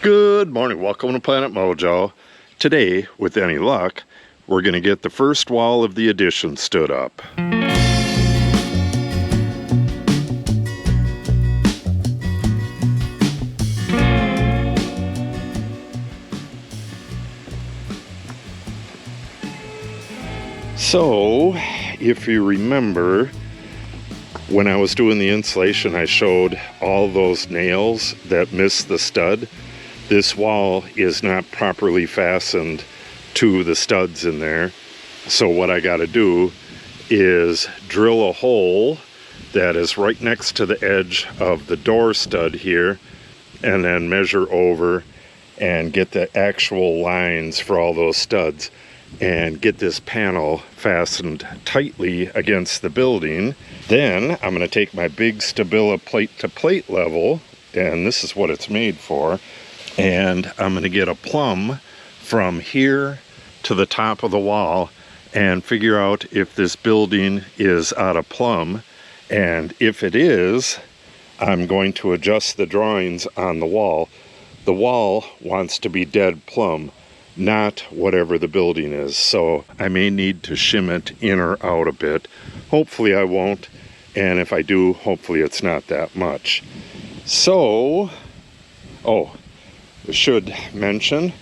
Good morning, welcome to Planet Mojo. Today, with any luck, we're going to get the first wall of the addition stood up. So, if you remember, when I was doing the insulation, I showed all those nails that missed the stud. This wall is not properly fastened to the studs in there. So what I got to do is drill a hole that is right next to the edge of the door stud here, and then measure over and get the actual lines for all those studs and get this panel fastened tightly against the building. Then I'm going to take my big Stabila plate to plate level, and this is what it's made for, and I'm going to get a plumb from here to the top of the wall and figure out if this building is out of plumb, and if it is, I'm going to adjust the drawings on the wall. The wall wants to be dead plumb, not whatever the building is, so I may need to shim it in or out a bit. Hopefully I won't, and if I do, hopefully it's not that much. So, I should mention,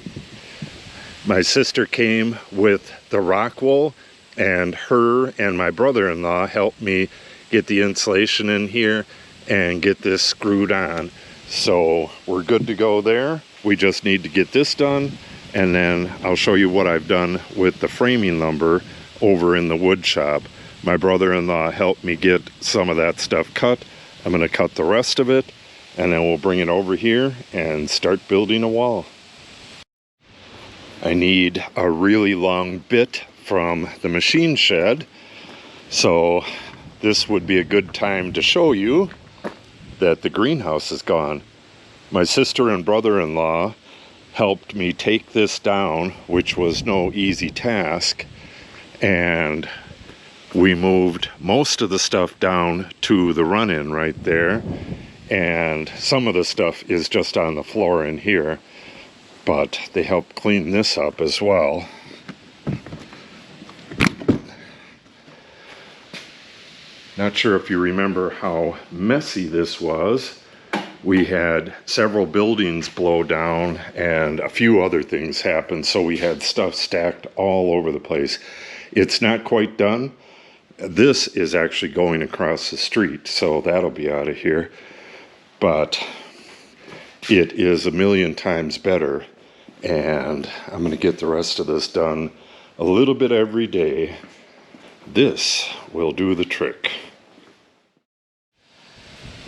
my sister came with the rock wool, and her and my brother-in-law helped me get the insulation in here and get this screwed on. So we're good to go there. We just need to get this done, and then I'll show you what I've done with the framing lumber over in the wood shop. My brother-in-law helped me get some of that stuff cut. I'm going to cut the rest of it, and then we'll bring it over here and start building a wall. I need a really long bit from the machine shed, so this would be a good time to show you that the greenhouse is gone. My sister and brother-in-law helped me take this down, which was no easy task, and we moved most of the stuff down to the run-in right there, and some of the stuff is just on the floor in here, but they helped clean this up as well. Not sure if you remember how messy this was. We had several buildings blow down and a few other things happened, so we had stuff stacked all over the place. It's not quite done. This is actually going across the street, so that'll be out of here. But it is a million times better, and I'm going to get the rest of this done a little bit every day. This will do the trick.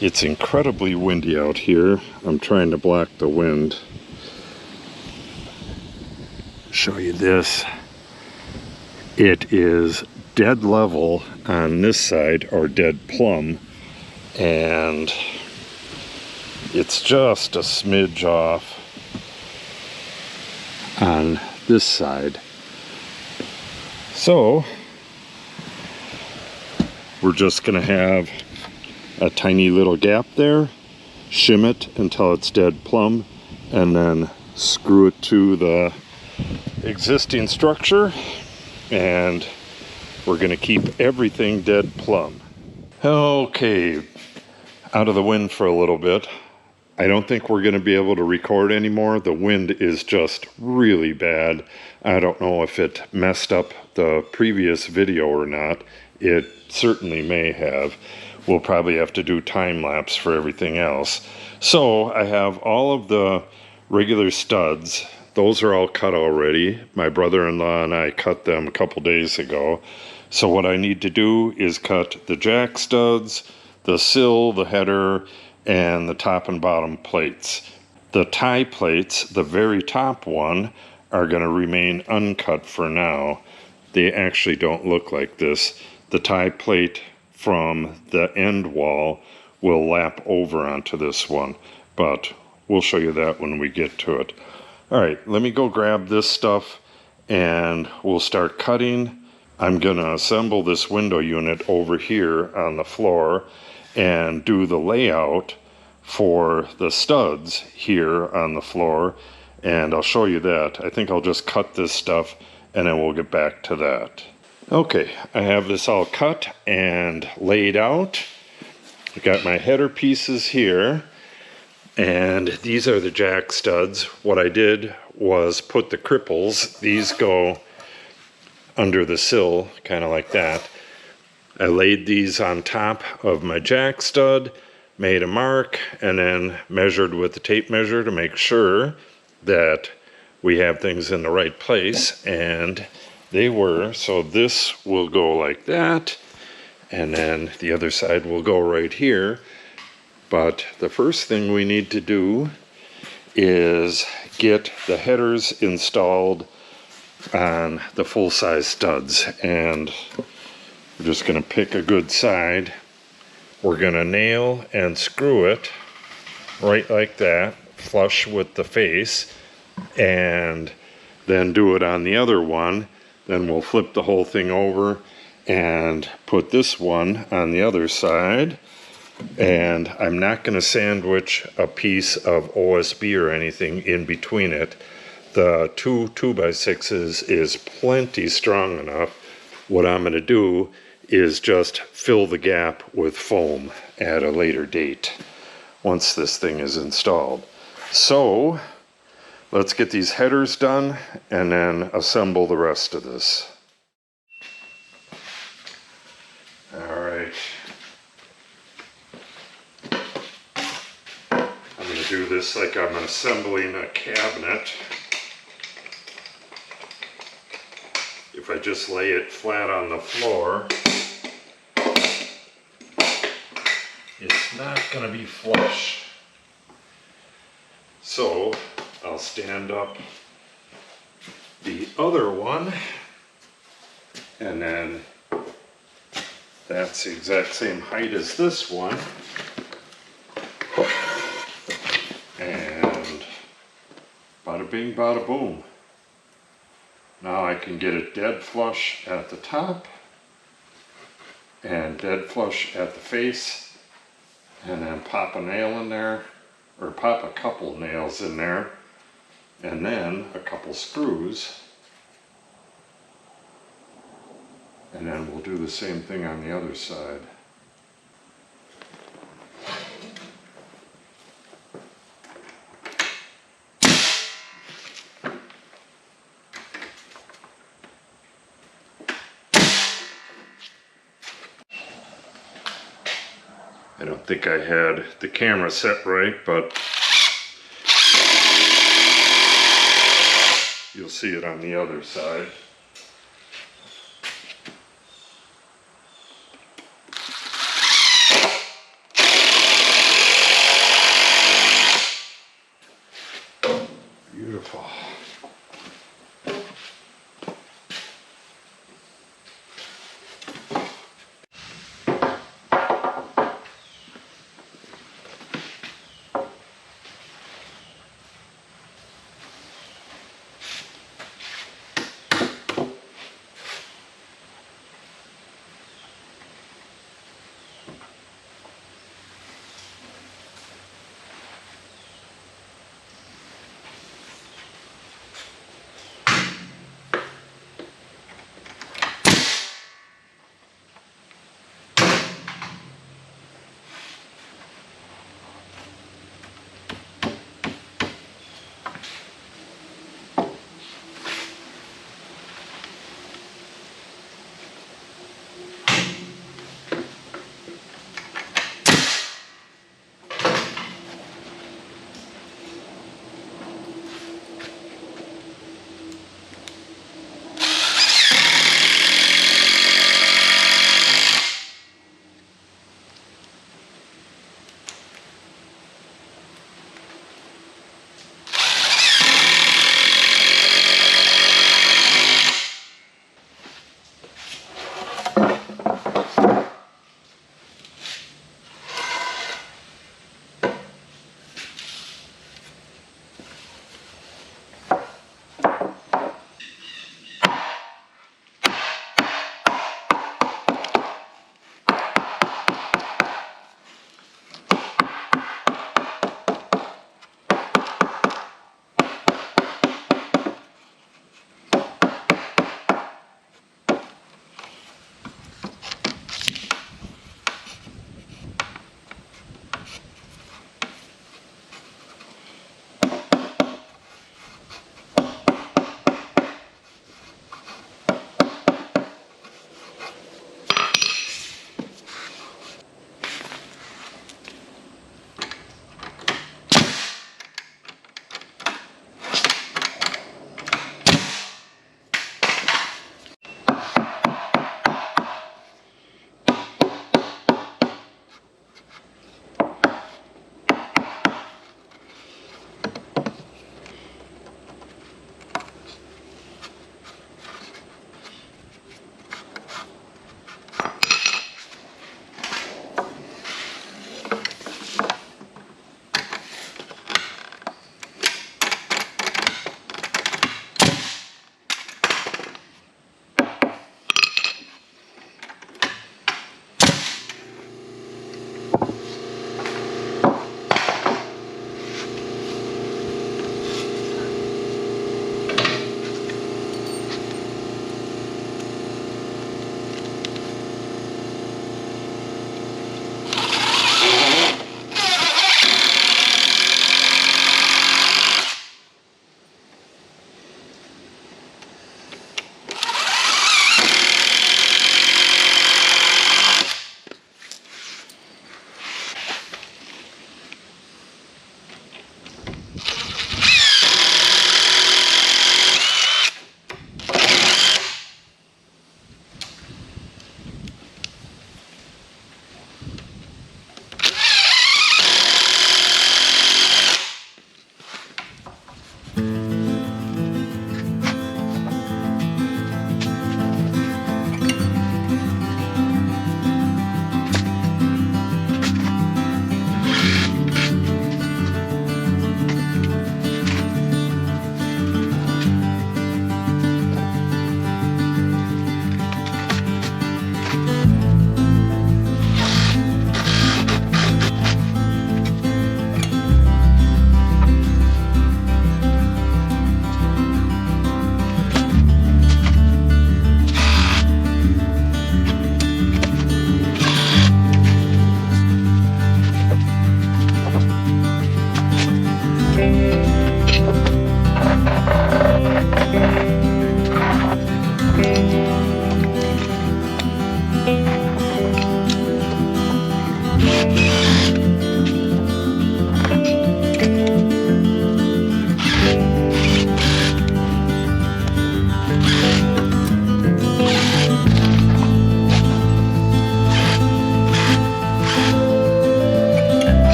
It's incredibly windy out here. I'm trying to block the wind. Show you this. It is dead level on this side, or dead plumb, and it's just a smidge off on this side. So we're just gonna have a tiny little gap there, shim it until it's dead plumb, and then screw it to the existing structure, and we're gonna keep everything dead plumb. Okay, out of the wind for a little bit. I don't think we're going to be able to record anymore. The wind is just really bad. I don't know if it messed up the previous video or not. It certainly may have. We'll probably have to do time lapse for everything else. So I have all of the regular studs. Those are all cut already. My brother-in-law and I cut them a couple days ago. So what I need to do is cut the jack studs, the sill, the header, and the top and bottom plates. The tie plates, the very top one, are going to remain uncut for now. They actually don't look like this. The tie plate from the end wall will lap over onto this one, but we'll show you that when we get to it. All right, let me go grab this stuff and we'll start cutting. I'm going to assemble this window unit over here on the floor and do the layout for the studs here on the floor, and I'll show you that. I think I'll just cut this stuff and then we'll get back to that. Okay, I have this all cut and laid out. I got my header pieces here, and these are the jack studs. What I did was put the cripples, these go under the sill, kind of like that. I laid these on top of my jack stud, made a mark, and then measured with the tape measure to make sure that we have things in the right place, and they were. So this will go like that, and then the other side will go right here. But the first thing we need to do is get the headers installed on the full-size studs, and we're just going to pick a good side. We're going to nail and screw it right like that, flush with the face, and then do it on the other one. Then we'll flip the whole thing over and put this one on the other side. And I'm not going to sandwich a piece of OSB or anything in between it. The two 2x6s is plenty strong enough. What I'm going to do is just fill the gap with foam at a later date once this thing is installed. So let's get these headers done and then assemble the rest of this. All right. I'm going to do this like I'm assembling a cabinet. If I just lay it flat on the floor, it's not going to be flush. So I'll stand up the other one, and then that's the exact same height as this one. And bada bing, bada boom. Now I can get it dead flush at the top and dead flush at the face, and then pop a nail in there, or pop a couple nails in there, and then a couple screws, and then we'll do the same thing on the other side. I don't think I had the camera set right, but you'll see it on the other side. Beautiful.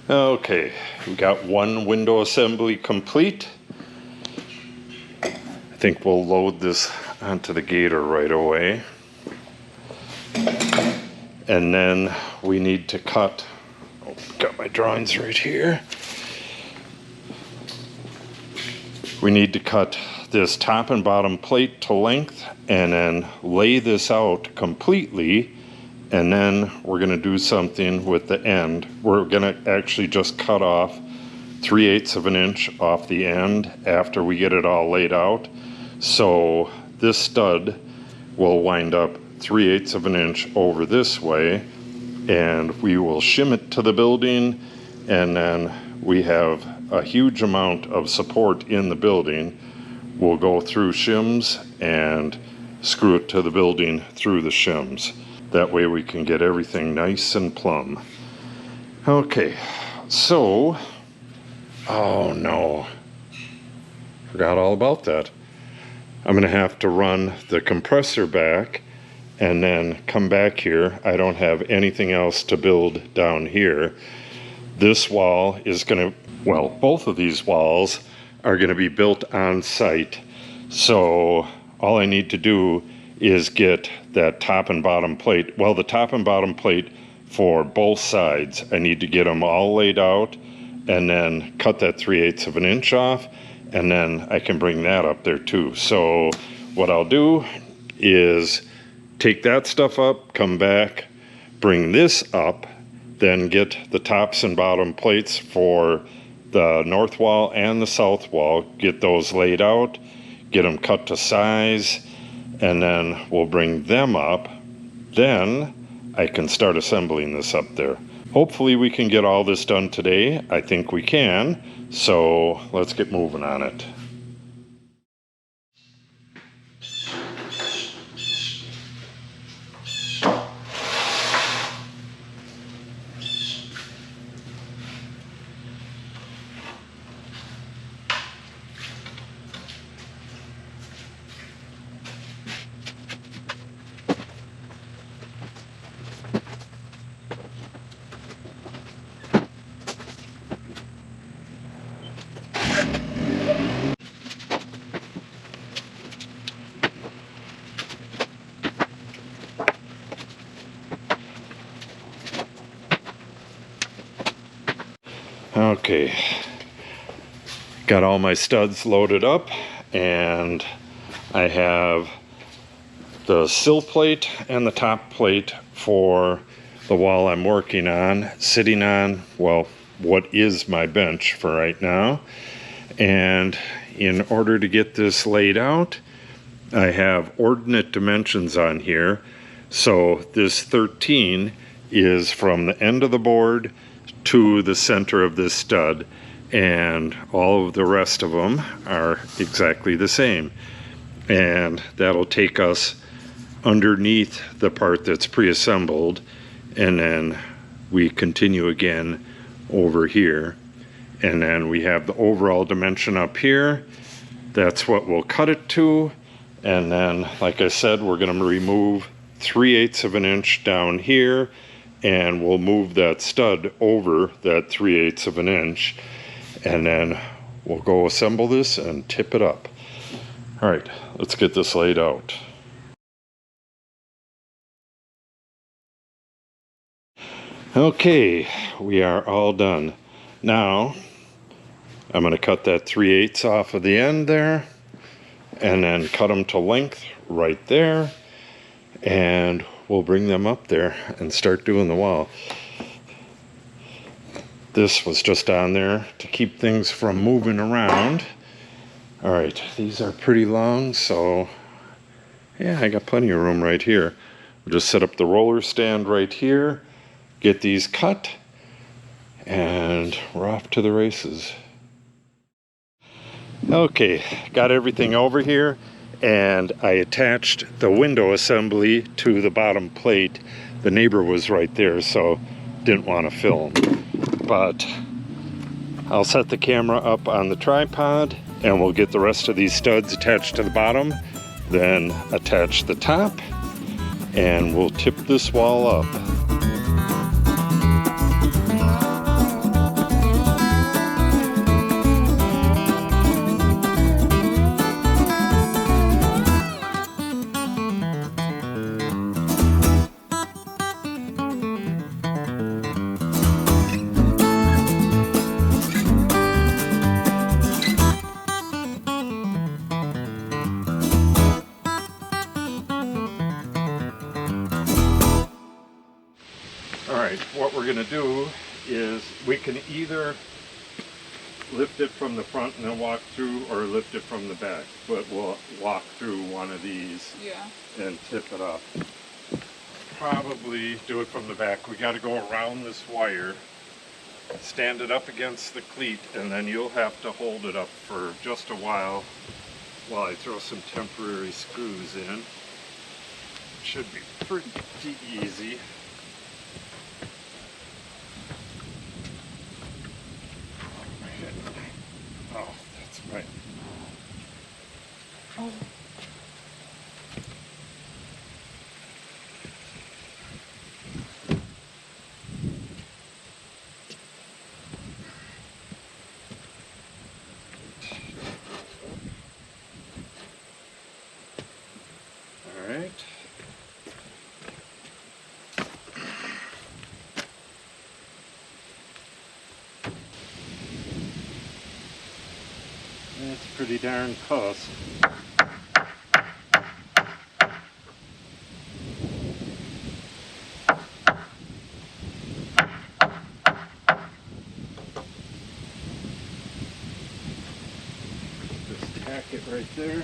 Okay, we got one window assembly complete. I think we'll load this onto the gator right away. And then we need to cut, got my drawings right here. We need to cut this top and bottom plate to length and then lay this out completely, and then we're going to do something with the end. We're going to actually just cut off 3/8 of an inch off the end after we get it all laid out. So this stud will wind up 3/8 of an inch over this way, and we will shim it to the building, and then we have a huge amount of support in the building. We'll go through shims and screw it to the building through the shims. That way we can get everything nice and plumb. Okay, so, oh no, forgot all about that. I'm gonna have to run the compressor back and then come back here. I don't have anything else to build down here. This wall is gonna, well, both of these walls are gonna be built on site. So all I need to do is get that top and bottom plate. Well, the top and bottom plate for both sides, I need to get them all laid out and then cut that 3/8 of an inch off, and then I can bring that up there too. So what I'll do is take that stuff up, come back, bring this up, then get the tops and bottom plates for the north wall and the south wall, get those laid out, get them cut to size, and then we'll bring them up. Then I can start assembling this up there. Hopefully we can get all this done today. I think we can, so let's get moving on it. Okay, got all my studs loaded up, and I have the sill plate and the top plate for the wall I'm working on sitting on, well, what is my bench for right now. And in order to get this laid out, I have ordinate dimensions on here. So this 13 is from the end of the board to the center of this stud, and all of the rest of them are exactly the same. And that'll take us underneath the part that's pre-assembled, and then we continue again over here, and then we have the overall dimension up here. That's what we'll cut it to, and then like I said, we're going to remove 3/8 of an inch down here, and we'll move that stud over that 3/8 of an inch, and then we'll go assemble this and tip it up. All right, let's get this laid out. Okay, we are all done. Now, I'm going to cut that 3/8 off of the end there, and then cut them to length right there, and we'll bring them up there and start doing the wall. This was just on there to keep things from moving around. All right, these are pretty long, so yeah, I got plenty of room right here. We'll just set up the roller stand right here, get these cut, and we're off to the races. Okay, got everything over here, and I attached the window assembly to the bottom plate. The neighbor was right there, so didn't want to film. But I'll set the camera up on the tripod, and we'll get the rest of these studs attached to the bottom, then attach the top, and we'll tip this wall up. do is we can either lift it from the front and then walk through, or lift it from the back, but we'll walk through one of these and tip it up. Probably do it from the back. We got to go around this wire, stand it up against the cleat, and then you'll have to hold it up for just a while I throw some temporary screws in. Should be pretty easy. Oh, that's right. Oh. All right. That's pretty darn close. Just tack it right there.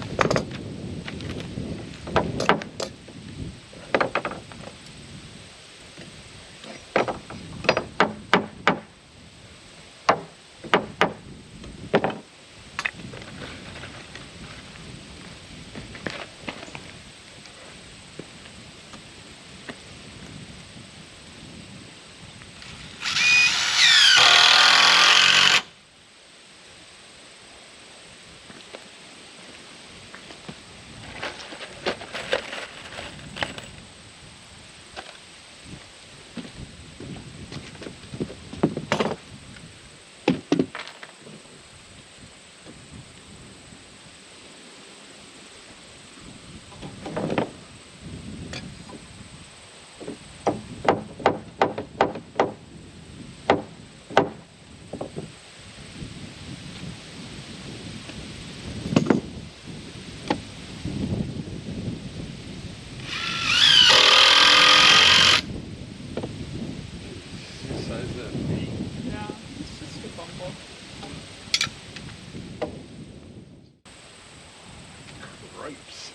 Grapes.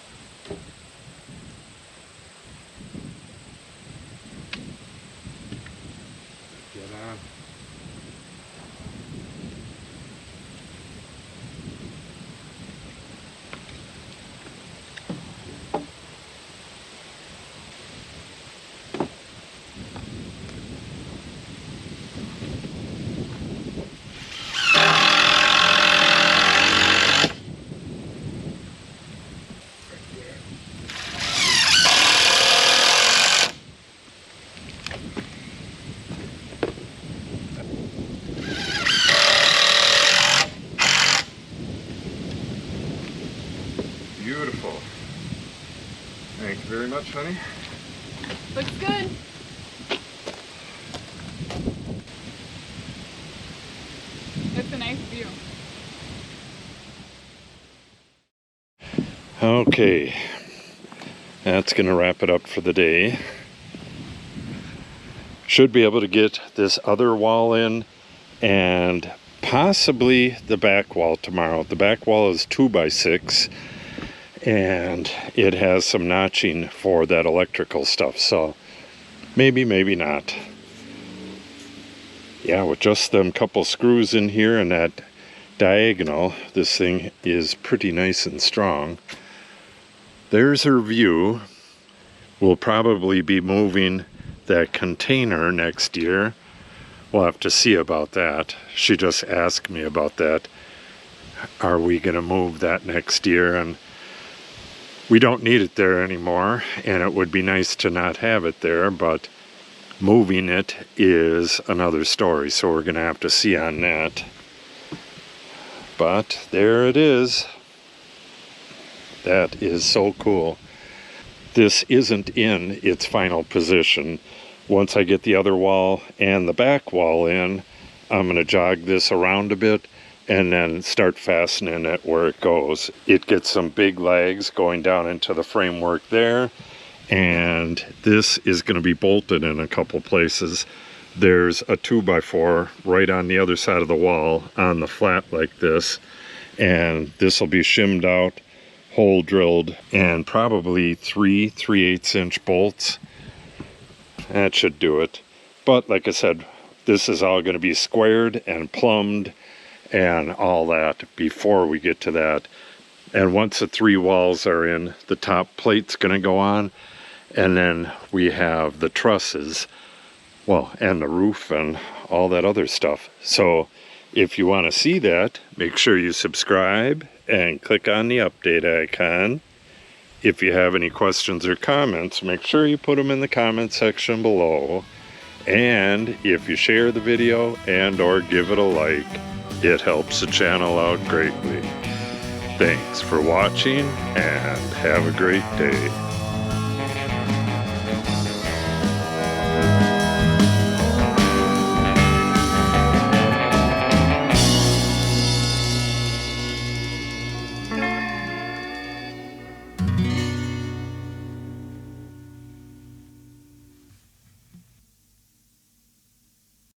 Get on. Beautiful. Thank you very much, honey. Looks good. It's a nice view. Okay, that's going to wrap it up for the day. Should be able to get this other wall in and possibly the back wall tomorrow. The back wall is 2x6 and it has some notching for that electrical stuff, so maybe not. Yeah, with just them couple screws in here and that diagonal, this thing is pretty nice and strong. There's her view. We'll probably be moving that container next year. We'll have to see about that. She just asked me about that. Are we going to move that next year? And we don't need it there anymore, and it would be nice to not have it there, but moving it is another story, so we're going to have to see on that. But there it is. That is so cool. This isn't in its final position. Once I get the other wall and the back wall in, I'm going to jog this around a bit and then start fastening it where it goes. It gets some big legs going down into the framework there, and this is going to be bolted in a couple places. there's a 2x4 right on the other side of the wall on the flat like this, and this will be shimmed out, hole drilled, and probably 3/8 inch bolts. That should do it. But like I said, this is all going to be squared and plumbed and all that before we get to that. And once the 3 walls are in, the top plate's going to go on, and then we have the trusses, well, and the roof and all that other stuff. So if you want to see that, make sure you subscribe and click on the update icon. If you have any questions or comments, make sure you put them in the comment section below. And if you share the video and or give it a like, it helps the channel out greatly. Thanks for watching and have a great day.